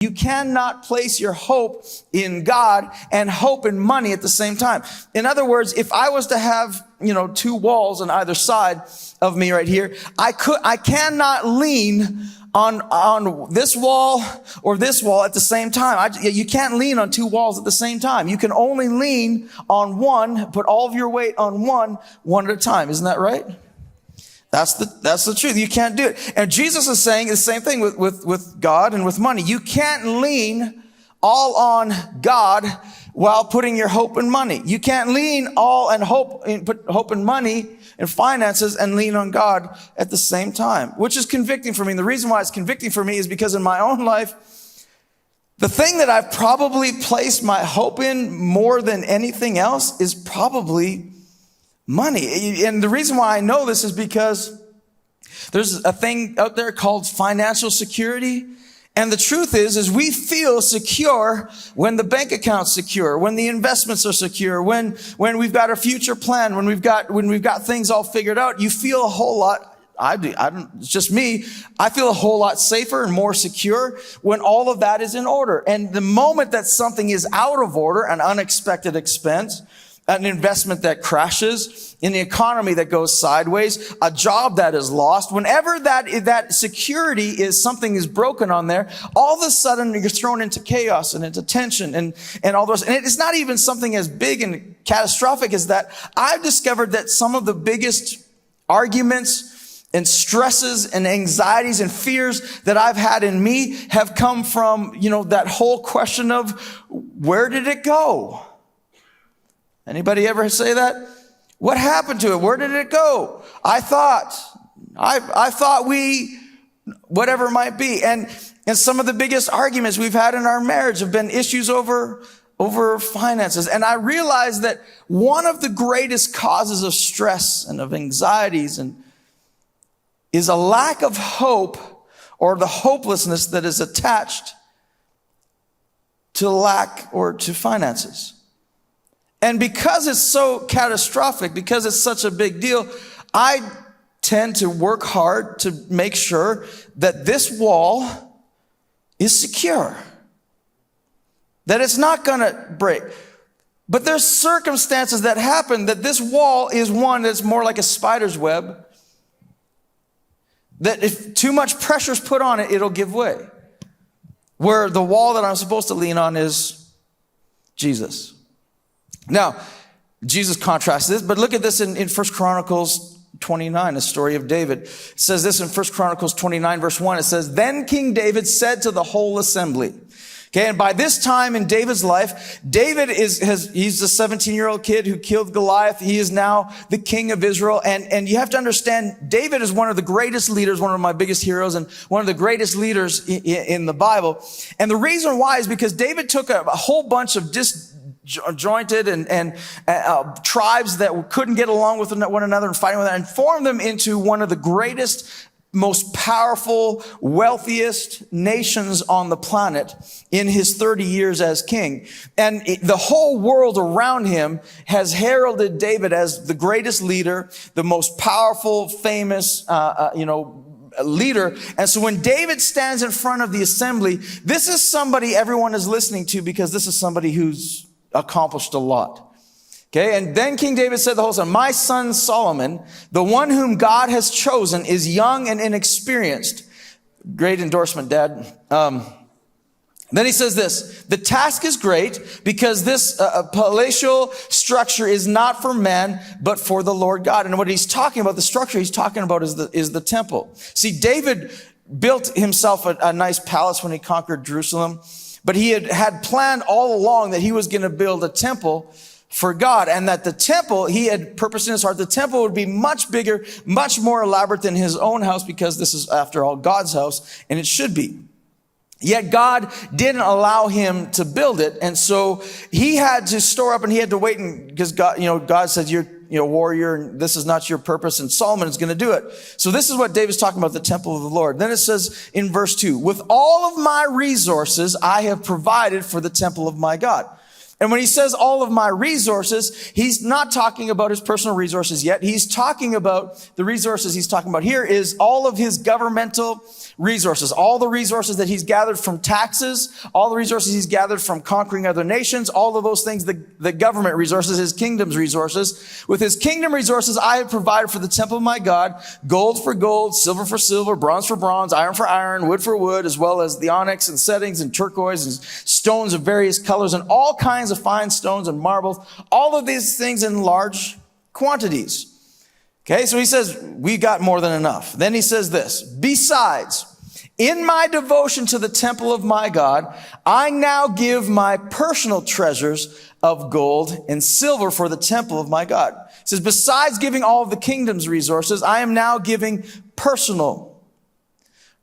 You cannot place your hope in God and hope in money at the same time. In other words, if I was to have, two walls on either side of me right here, I cannot lean on this wall or this wall at the same time. You can't lean on two walls at the same time. You can only lean on one, put all of your weight on one at a time. Isn't that right? That's the truth. You can't do it. And Jesus is saying the same thing with God and with money. You can't lean all on God while putting your hope in money. You can't lean all and put hope in money and finances and lean on God at the same time, which is convicting for me. And the reason why it's convicting for me is because in my own life, the thing that I've probably placed my hope in more than anything else is probably money. And the reason why I know this is because there's a thing out there called financial security. And the truth is we feel secure when the bank account's secure, when the investments are secure, when we've got a future plan, when we've got things all figured out. You feel a whole lot. It's just me. I feel a whole lot safer and more secure when all of that is in order. And the moment that something is out of order, an unexpected expense, an investment that crashes, in the economy that goes sideways, a job that is lost, whenever that security something is broken on there, all of a sudden you're thrown into chaos and into tension and all those. And it's not even something as big and catastrophic as that. I've discovered that some of the biggest arguments and stresses and anxieties and fears that I've had in me have come from, that whole question of where did it go? Anybody ever say that? What happened to it? Where did it go? I thought whatever it might be. And some of the biggest arguments we've had in our marriage have been issues over finances. And I realized that one of the greatest causes of stress and of anxieties is a lack of hope, or the hopelessness that is attached to lack or to finances. And because it's so catastrophic, because it's such a big deal, I tend to work hard to make sure that this wall is secure, that it's not going to break. But there's circumstances that happen that this wall is one that's more like a spider's web, that if too much pressure is put on it, it'll give way. Where the wall that I'm supposed to lean on is Jesus. Now, Jesus contrasts this, but look at this in 1 Chronicles 29, the story of David. It says this in 1 Chronicles 29, verse 1. It says, "Then King David said to the whole assembly." Okay, and by this time in David's life, David he's a 17-year-old kid who killed Goliath. He is now the king of Israel. And you have to understand, David is one of the greatest leaders, one of my biggest heroes, and one of the greatest leaders in the Bible. And the reason why is because David took a whole bunch of disjointed and tribes that couldn't get along with one another and fighting with that, and formed them into one of the greatest, most powerful, wealthiest nations on the planet in his 30 years as king. And the whole world around him has heralded David as the greatest leader, the most powerful, famous, leader. And so when David stands in front of the assembly, this is somebody everyone is listening to, because this is somebody who's accomplished a lot. Okay, and then King David said to the whole son, "My son Solomon, the one whom God has chosen, is young and inexperienced." Great endorsement, Dad. Then he says this: "The task is great, because this palatial structure is not for man, but for the Lord God." And what he's talking about, the structure he's talking about is the temple. See, David built himself a nice palace when he conquered Jerusalem, but he had planned all along that he was going to build a temple for God, and that the temple, he had purposed in his heart, the temple would be much bigger, much more elaborate than his own house, because this is, after all, God's house, and it should be. Yet God didn't allow him to build it, and so he had to store up, and he had to wait, because God said, "You're a warrior, and this is not your purpose," and Solomon is going to do it. So this is what David's talking about, the temple of the Lord. Then it says in verse 2, "With all of my resources, I have provided for the temple of my God." And when he says all of my resources, he's not talking about his personal resources yet. He's talking about the resources he's talking about here is all of his governmental resources, all the resources that he's gathered from taxes, all the resources he's gathered from conquering other nations, all of those things, the government resources, his kingdom's resources. With his kingdom resources, I have provided for the temple of my God, gold for gold, silver for silver, bronze for bronze, iron for iron, wood for wood, as well as the onyx and settings and turquoise and stones of various colors and all kinds of fine stones and marbles, all of these things in large quantities. Okay, so he says, we got more than enough. Then he says this, besides, in my devotion to the temple of my God, I now give my personal treasures of gold and silver for the temple of my God. He says, besides giving all of the kingdom's resources, I am now giving personal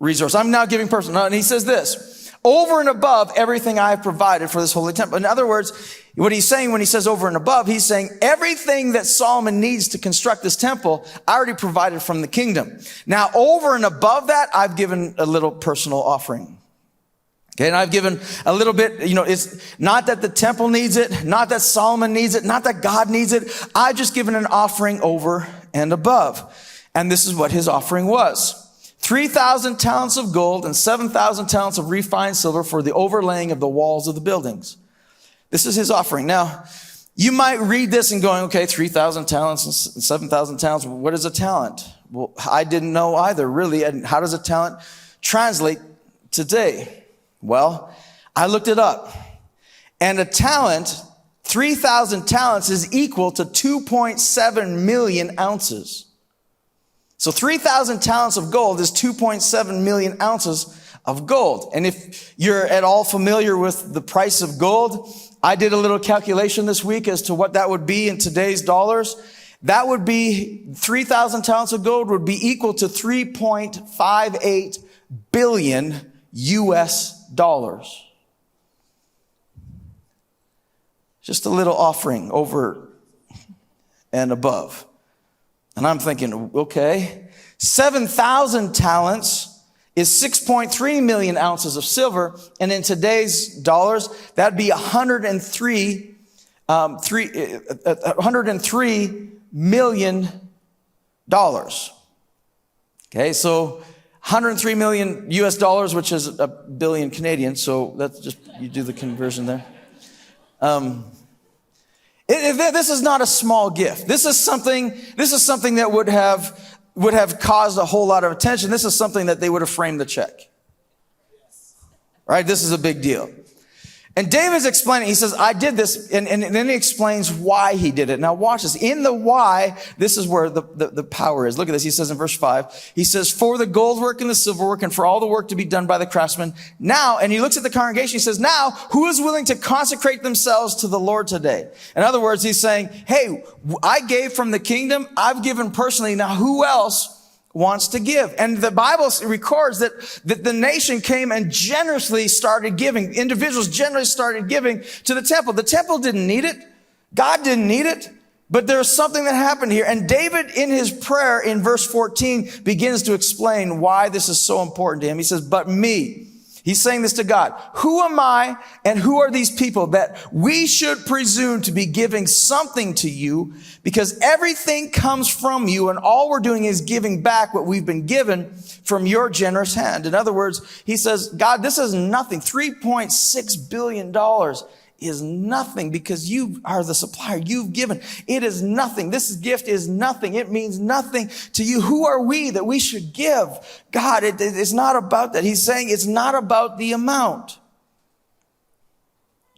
resources. I'm now giving personal. And he says this, over and above everything I have provided for this holy temple. In other words, what he's saying when he says over and above, he's saying everything that Solomon needs to construct this temple, I already provided from the kingdom. Now, over and above that, I've given a little personal offering. Okay, and I've given a little bit, it's not that the temple needs it, not that Solomon needs it, not that God needs it. I've just given an offering over and above. And this is what his offering was. 3,000 talents of gold and 7,000 talents of refined silver for the overlaying of the walls of the buildings. This is his offering. Now, you might read this and going, okay, 3,000 talents and 7,000 talents. What is a talent? Well, I didn't know either, really. And how does a talent translate today? Well, I looked it up. And a talent, 3,000 talents is equal to 2.7 million ounces. So 3,000 talents of gold is 2.7 million ounces of gold. And if you're at all familiar with the price of gold, I did a little calculation this week as to what that would be in today's dollars. That would be 3,000 talents of gold would be equal to 3.58 billion US dollars. Just a little offering over and above. And I'm thinking, okay, 7,000 talents is 6.3 million ounces of silver. And in today's dollars, that'd be 103 million dollars. Okay, so 103 million US dollars, which is a billion Canadian. So that's just, you do the conversion there. This is not a small gift. This is something that would have caused a whole lot of attention. This is something that they would have framed the check. Right? This is a big deal. And David's explaining, he says, I did this, and then he explains why he did it. Now watch this. In the why, this is where the power is. Look at this. He says in verse 5, he says, for the gold work and the silver work and for all the work to be done by the craftsmen. Now, and he looks at the congregation, he says, now, who is willing to consecrate themselves to the Lord today? In other words, he's saying, hey, I gave from the kingdom. I've given personally. Now, who else wants to give? And the Bible records that the nation came and generously started giving. Individuals generally started giving to the temple. The temple didn't need it. God didn't need it. But there's something that happened here. And David, in his prayer in verse 14, begins to explain why this is so important to him. He says, but me. He's saying this to God. Who am I and who are these people that we should presume to be giving something to you? Because everything comes from you and all we're doing is giving back what we've been given from your generous hand. In other words, he says, God, this is nothing. $3.6 billion is nothing because you are the supplier. You've given. It is nothing. This gift is nothing. It means nothing to you. Who are we that we should give? God, it's not about that. He's saying it's not about the amount.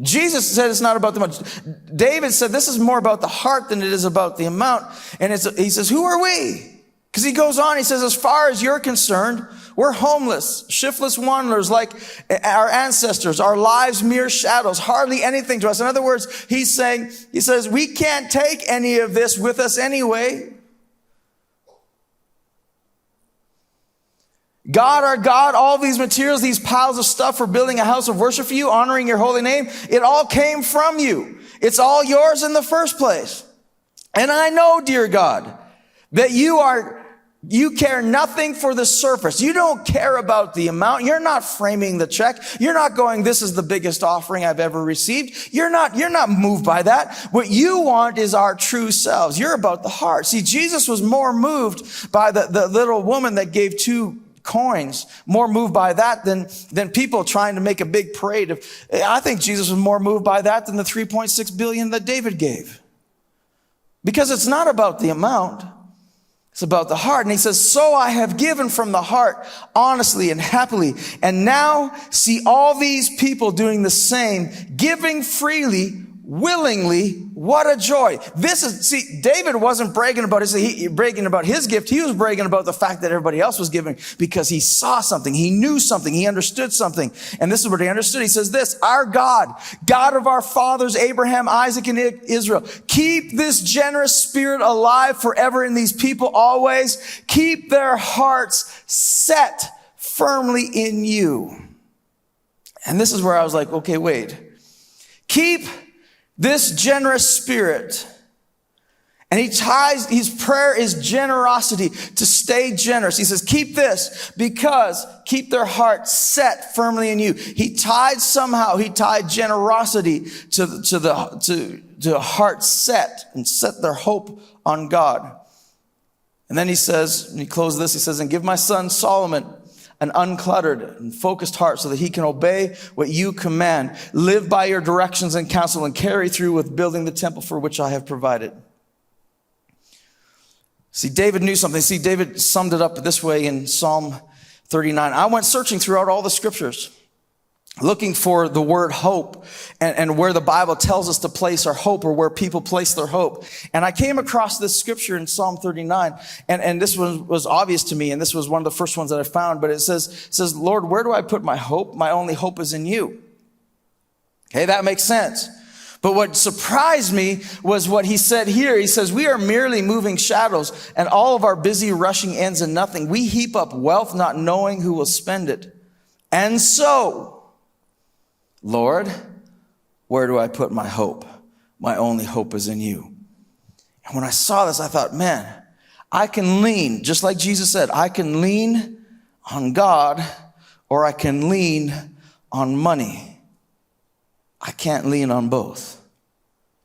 Jesus said it's not about the amount. David said this is more about the heart than it is about the amount. And he says, who are we? Because he goes on, he says, as far as you're concerned, we're homeless, shiftless wanderers like our ancestors, our lives mere shadows, hardly anything to us. In other words, he says, we can't take any of this with us anyway. God, our God, all these materials, these piles of stuff for building a house of worship for you, honoring your holy name, it all came from you. It's all yours in the first place. And I know, dear God, that you are You care nothing for the surface. You don't care about the amount. You're not framing the check. You're not going, this is the biggest offering I've ever received. You're not moved by that. What you want is our true selves. You're about the heart. See, Jesus was more moved by the little woman that gave 2 coins, more moved by that than people trying to make a big parade. I think Jesus was more moved by that than the 3.6 billion that David gave. Because it's not about the amount. It's about the heart. And he says, so I have given from the heart, honestly and happily. And now see all these people doing the same, giving freely, willingly. What a joy. David wasn't bragging about his gift. He was bragging about the fact that everybody else was giving because he saw something. He knew something. He understood something. And this is what he understood. He says this, our God of our fathers, Abraham, Isaac, and Israel, keep this generous spirit alive forever in these people always. Keep their hearts set firmly in you. And this is where I was like, okay, wait. Keep this generous spirit. And his prayer is generosity, to stay generous. He says, keep this, because keep their heart set firmly in you. He tied generosity to heart set and set their hope on God. And then he says, and he closes this, he says, and give my son Solomon an uncluttered and focused heart so that he can obey what you command, live by your directions and counsel, and carry through with building the temple for which I have provided. See, David knew something. See, David summed it up this way in Psalm 39. I went searching throughout all the scriptures, looking for the word hope and where the Bible tells us to place our hope, or where people place their hope. And I came across this scripture in Psalm 39, and this one was obvious to me, and this was one of the first ones that I found, but it says, Lord, where do I put my hope? My only hope is in you. Okay, that makes sense. But what surprised me was what he said here. He says, we are merely moving shadows, and all of our busy rushing ends in nothing. We heap up wealth, not knowing who will spend it. And so, Lord, where do I put my hope? My only hope is in you. And when I saw this, I thought, man, I can lean, just like Jesus said, I can lean on God, or I can lean on money. I can't lean on both.